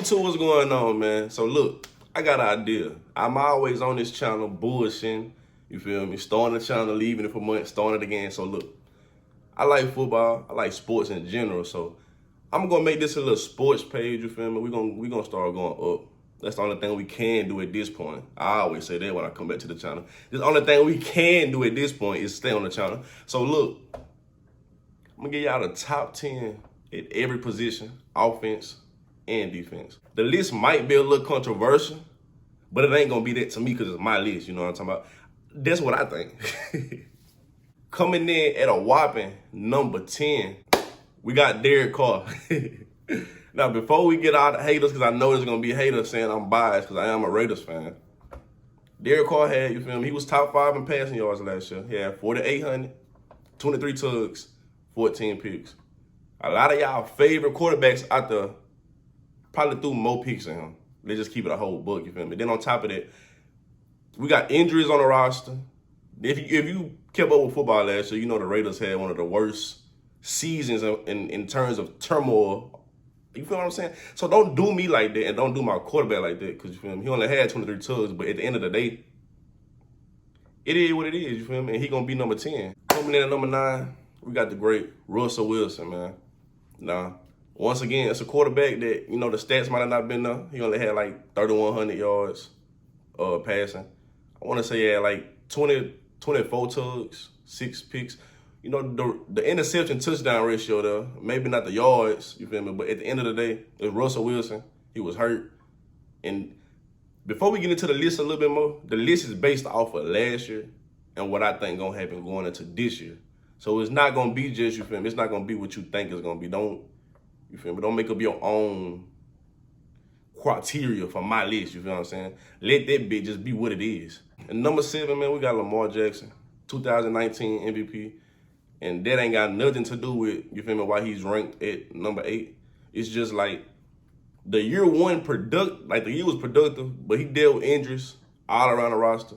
YouTube, what's going on, man? So look, I got an idea. I'm always on this channel bullshitting, you feel me? Starting the channel, leaving it for months, starting it again. So look, I like football, I like sports in general, so I'm gonna make this a little sports page, you feel me? We gonna start going up. That's the only thing we can do at this point. I always say that when I come back to the channel. The only thing we can do at this point is stay on the channel. So look, I'm gonna give y'all the top 10 at every position, offense and defense. The list might be a little controversial, but it ain't gonna be that to me because it's my list, you know what I'm talking about? That's what I think. Coming in at a whopping number 10, we got Derek Carr. Now, before we get all the haters, because I know there's going to be haters saying I'm biased because I am a Raiders fan. Derek Carr had, you feel me, he was top 5 in passing yards last year. He had 4,800, 23 tugs, 14 picks. A lot of y'all favorite quarterbacks out there probably threw more picks than him. They just keep it a whole book, you feel me? Then on top of that, we got injuries on the roster. If you kept up with football last year, you know the Raiders had one of the worst seasons in terms of turmoil. You feel what I'm saying? So don't do me like that and don't do my quarterback like that because, you feel me, he only had 23 tugs, but at the end of the day, it is what it is, you feel me? And he going to be number 10. Coming in at number 9, we got the great Russell Wilson, man. Now, once again, it's a quarterback that, you know, the stats might have not been there. He only had like 3,100 yards passing. I want to say he had like 24 tugs, 6 picks. You know, the interception touchdown ratio there, maybe not the yards, you feel me? But at the end of the day, it's Russell Wilson. He was hurt. And before we get into the list a little bit more, the list is based off of last year and what I think gonna happen going into this year. So it's not gonna be just, you feel me? It's not gonna be what you think it's gonna be. You feel me? Don't make up your own criteria for my list, you feel what I'm saying? Let that bit just be what it is. And number 7, man, we got Lamar Jackson, 2019 MVP. And that ain't got nothing to do with, you feel me, why he's ranked at number 8. It's just like the year was productive, but he dealt with injuries all around the roster.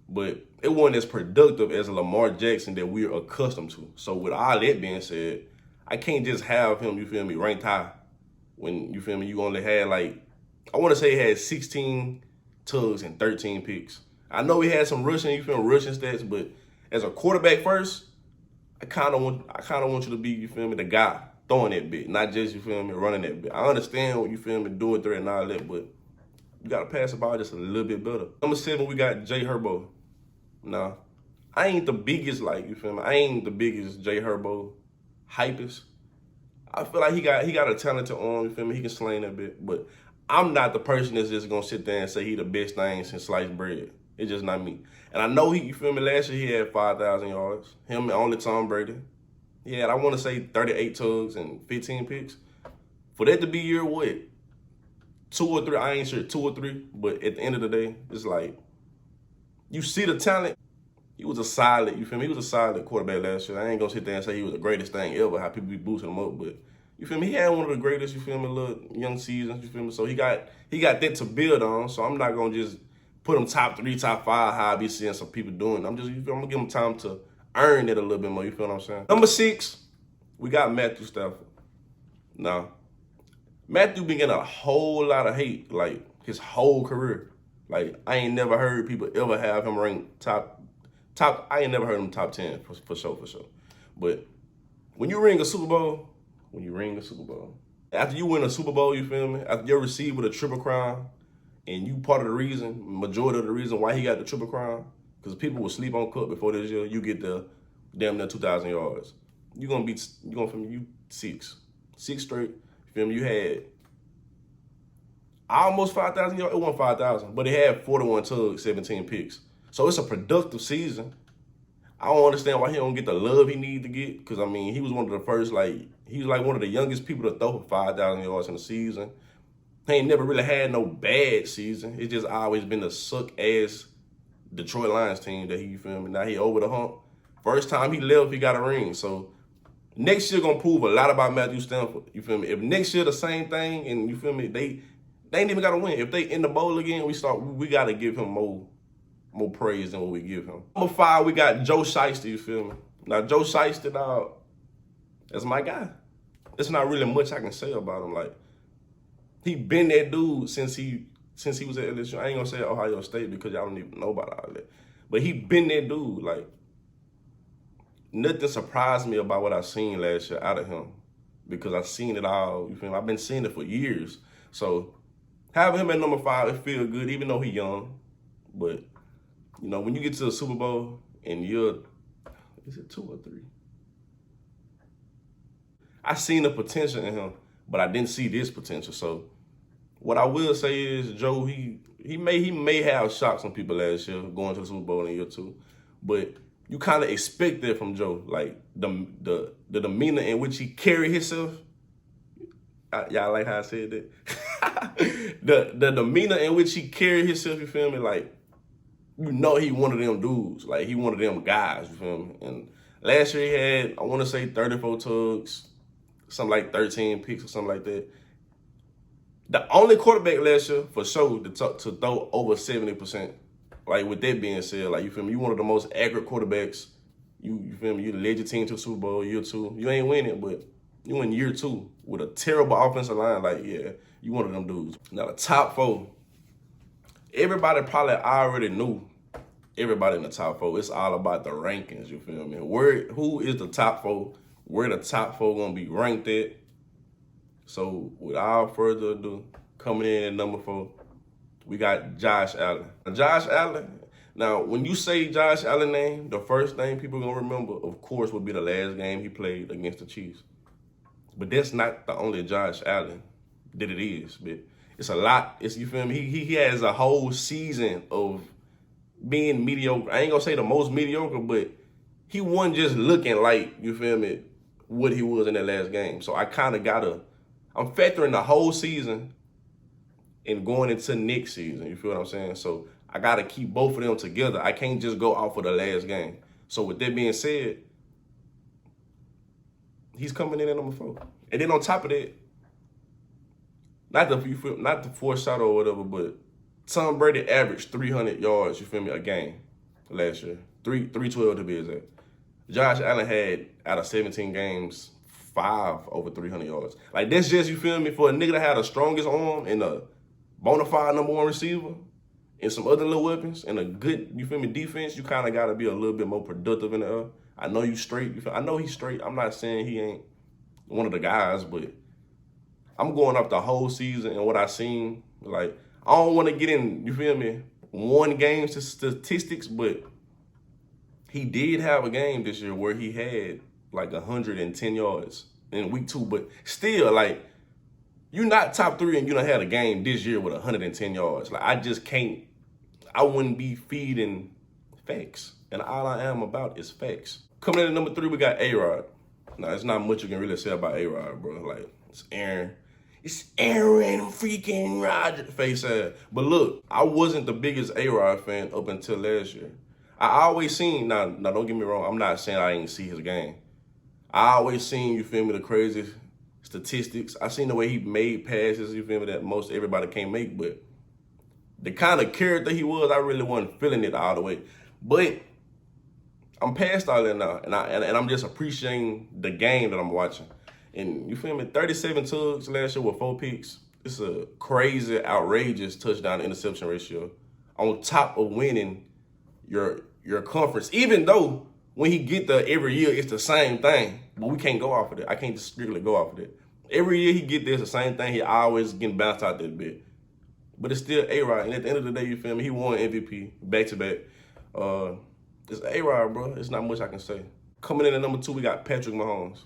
But it wasn't as productive as Lamar Jackson that we're accustomed to. So with all that being said, I can't just have him, you feel me, ranked high when, you feel me, you only had like, I want to say he had 16 tugs and 13 picks. I know he had some rushing, you feel me, rushing stats, but as a quarterback first, I kind of want you to be, you feel me, the guy throwing that bit, not just, you feel me, running that bit. I understand what, you feel me, doing threat and all that, but you got to pass the ball just a little bit better. Number 7, we got Jay Herbo. Now, I ain't the biggest, like, you feel me, I ain't the biggest Jay Herbo hypest. I feel like he got a talented arm, you feel me, he can sling that bit, but I'm not the person that's just going to sit there and say he the best thing since sliced bread. It's just not me. And I know you feel me, last year he had 5,000 yards. Him and only Tom Brady. He had, I want to say, 38 tugs and 15 picks. For that to be year what? 2 or 3, I ain't sure, 2 or 3. But at the end of the day, it's like, you see the talent. He was a solid, you feel me? He was a solid quarterback last year. I ain't going to sit there and say he was the greatest thing ever, how people be boosting him up. But, you feel me, he had one of the greatest, you feel me, little young seasons, you feel me? So he got that to build on. So I'm not going to just put him top 3, top 5, how I be seeing some people doing. I'm gonna give him time to earn it a little bit more, you feel what I'm saying? Number 6, we got Matthew Stafford. Now, Matthew been getting a whole lot of hate, like, his whole career. Like, I ain't never heard people ever have him ranked top, I ain't never heard him top 10, for sure. But when you ring a Super Bowl, after you win a Super Bowl, you feel me? After you're received with a Triple Crown, and you part of the reason, majority of the reason why he got the Triple Crown, because people would sleep on Cook before this year, you get the damn near 2,000 yards. You're going from 6 straight. You feel me? You had almost 5,000 yards. It wasn't 5,000, but he had 41 tugs, 17 picks. So it's a productive season. I don't understand why he don't get the love he need to get, because, I mean, he was one of the first, he was like one of the youngest people to throw for 5,000 yards in a season. He ain't never really had no bad season. It's just always been a suck-ass Detroit Lions team that you feel me? Now he over the hump. First time he left, he got a ring. So next year gonna prove a lot about Matthew Stafford. You feel me? If next year the same thing, and you feel me, they ain't even gotta win. If they in the bowl again, we gotta give him more praise than what we give him. Number 5, we got Joe Shiesty, you feel me? Now Joe Shiesty, that's my guy. There's not really much I can say about him. Like, He been that dude since he was at LSU. I ain't gonna say Ohio State because y'all don't even know about all that. But he been that dude. Like, nothing surprised me about what I seen last year out of him because I seen it all. You feel me? I've been seeing it for years. So having him at number 5, it feel good, even though he young. But you know, when you get to the Super Bowl and is it 2 or 3? I seen the potential in him, but I didn't see this potential. So what I will say is Joe, he may have shocked some people last year going to the Super Bowl in year 2, but you kind of expect that from Joe, like the demeanor in which he carried himself. Y'all like how I said that? the demeanor in which he carried himself, you feel me? Like, you know, he one of them dudes. Like, he one of them guys, you feel me? And last year he had, I want to say 34 tugs, something like 13 picks or something like that. The only quarterback last year for sure to throw over 70%. Like, with that being said, like, you feel me? You one of the most accurate quarterbacks. You feel me? You led your team to the Super Bowl year 2. You ain't winning, but you in year 2 with a terrible offensive line. Like, yeah, you one of them dudes. Now, the top 4, everybody probably already knew everybody in the top 4. It's all about the rankings, you feel me? Who is the top 4? Where the top 4 gonna be ranked at? So, without further ado, coming in at number 4, we got Josh Allen. Josh Allen, now, when you say Josh Allen name, the first thing people are going to remember, of course, would be the last game he played against the Chiefs. But that's not the only Josh Allen that it is. But it's a lot. You feel me? He has a whole season of being mediocre. I ain't going to say the most mediocre, but he wasn't just looking like, you feel me, what he was in that last game. So I kind of I'm factoring the whole season and going into next season, you feel what I'm saying? So I got to keep both of them together. I can't just go off of the last game. So with that being said, he's coming in at number 4. And then on top of that, not to foreshadow or whatever, but Tom Brady averaged 300 yards, you feel me, a game last year. 312 to be exact. Josh Allen had, out of 17 games, 5 over 300 yards. Like, that's just, you feel me, for a nigga that had the strongest arm and a bona fide number 1 receiver and some other little weapons and a good, you feel me, defense, you kind of got to be a little bit more productive in the air. I know you straight. I know he's straight. I'm not saying he ain't one of the guys, but I'm going up the whole season and what I seen. Like, I don't want to get in, you feel me, one game to statistics, but he did have a game this year where he had like 110 yards in week 2, but still, like, you're not top 3 and you done had a game this year with 110 yards. Like, I wouldn't be feeding facts. And all I am about is facts. Coming in at number 3, we got A-Rod. Now, it's not much you can really say about A-Rod, bro. Like, it's Aaron freaking Rodgers face ass. But look, I wasn't the biggest A-Rod fan up until last year. I always seen, now don't get me wrong, I'm not saying I didn't see his game. I always seen, you feel me, the crazy statistics. I seen the way he made passes, you feel me, that most everybody can't make, but the kind of character he was, I really wasn't feeling it all the way. But I'm past all that now, and I'm just appreciating the game that I'm watching. And you feel me, 37 tugs last year with 4 picks. It's a crazy, outrageous touchdown to interception ratio on top of winning your conference. Even though when he get there every year, it's the same thing. But we can't go off of it. I can't just strictly go off of it. Every year he get there, it's the same thing. He always getting bounced out that bit. But it's still A-Rod. And at the end of the day, you feel me, he won MVP back-to-back. It's A-Rod, bro. It's not much I can say. Coming in at number 2, we got Patrick Mahomes.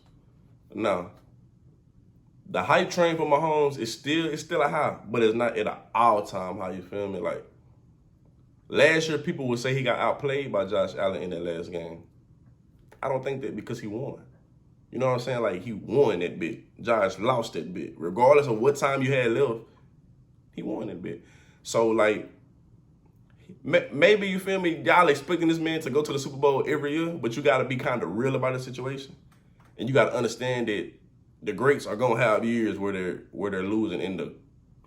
Now, the hype train for Mahomes is still a high, but it's not at an all-time high, you feel me? Like, last year, people would say he got outplayed by Josh Allen in that last game. I don't think that because he won. You know what I'm saying? Like, he won that bit. Josh lost that bit. Regardless of what time you had left, he won that bit. So, like, maybe, you feel me, y'all expecting this man to go to the Super Bowl every year, but you got to be kind of real about the situation. And you got to understand that the greats are going to have years where they're losing in the,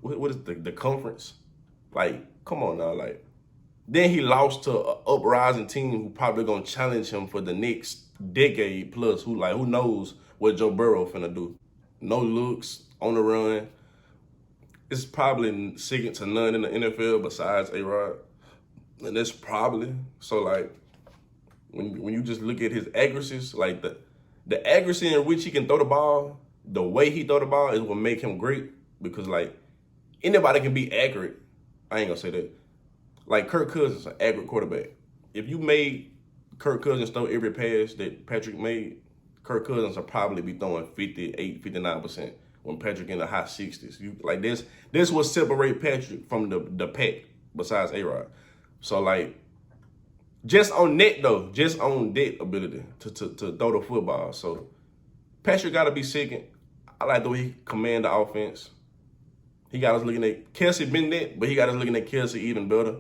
what is the conference? Like, come on now, like. Then he lost to an uprising team who probably going to challenge him for the next decade plus. Who knows what Joe Burrow finna do. No looks, on the run. it's probably second to none in the NFL besides A-Rod. And that's probably, so like, when you just look at his accuracies, like the accuracy in which he can throw the ball, the way he throw the ball is what make him great. Because like, anybody can be accurate. I ain't gonna say that. Like Kirk Cousins, an accurate quarterback. If you made Kirk Cousins throw every pass that Patrick made, Kirk Cousins will probably be throwing 58, 59% when Patrick in the high 60s. You like this will separate Patrick from the pack besides A-Rod. So like, just on that though, just on that ability to throw the football. So Patrick gotta be second. I like the way he command the offense. He got us looking at Kelce been that, but he got us looking at Kelce even better.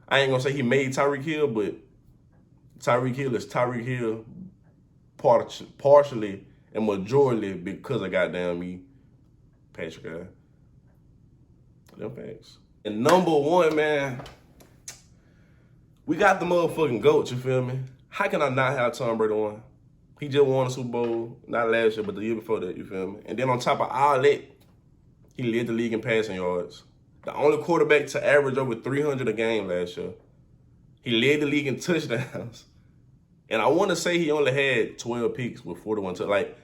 I ain't gonna say he made Tyreek Hill, but Tyreek Hill is Tyreek Hill partially and majority because of goddamn me, Patrick guy. Them facts. And number one, man, we got the motherfucking GOAT, you feel me? How can I not have Tom Brady on? He just won a Super Bowl, not last year, but the year before that, you feel me? And then on top of all that, he led the league in passing yards. The only quarterback to average over 300 a game last year. He led the league in touchdowns. And I want to say he only had 12 picks with 41 touchdowns. Like,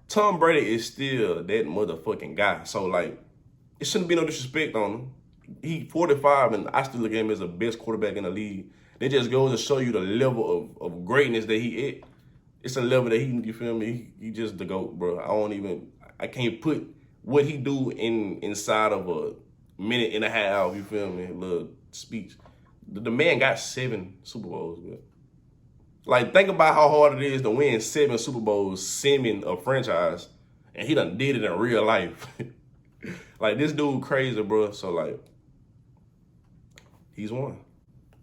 Tom Brady is still that motherfucking guy. So, like, it shouldn't be no disrespect on him. He 45, and I still look at him as the best quarterback in the league. It just goes to show you the level of greatness that he at. It's a level that you feel me? He just the GOAT, bro. I can't put what he do inside of a minute and a half, you feel me? Little speech. The man got 7 Super Bowls, bro. Like, think about how hard it is to win 7 Super Bowls, simming a franchise, and he done did it in real life. Like, this dude crazy, bro. So, like, he's one.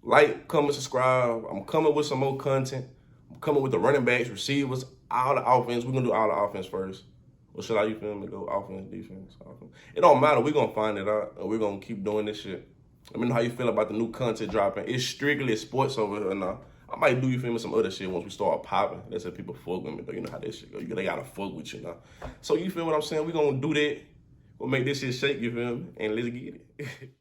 Like, comment, subscribe. I'm coming with some more content. I'm coming with the running backs, receivers, all the offense. We're going to do all the offense first. Or should I, you feel me, go offense, defense, offense? It don't matter. We're going to find it out, and we're going to keep doing this shit. Let me know how you feel about the new content dropping. It's strictly sports over here now. I might do, you feel me, some other shit once we start popping. That's how people fuck with me, though. You know how that shit go. They got to fuck with you now. So you feel what I'm saying? We're going to do that. We'll make this shit shake, you feel me? And let's get it.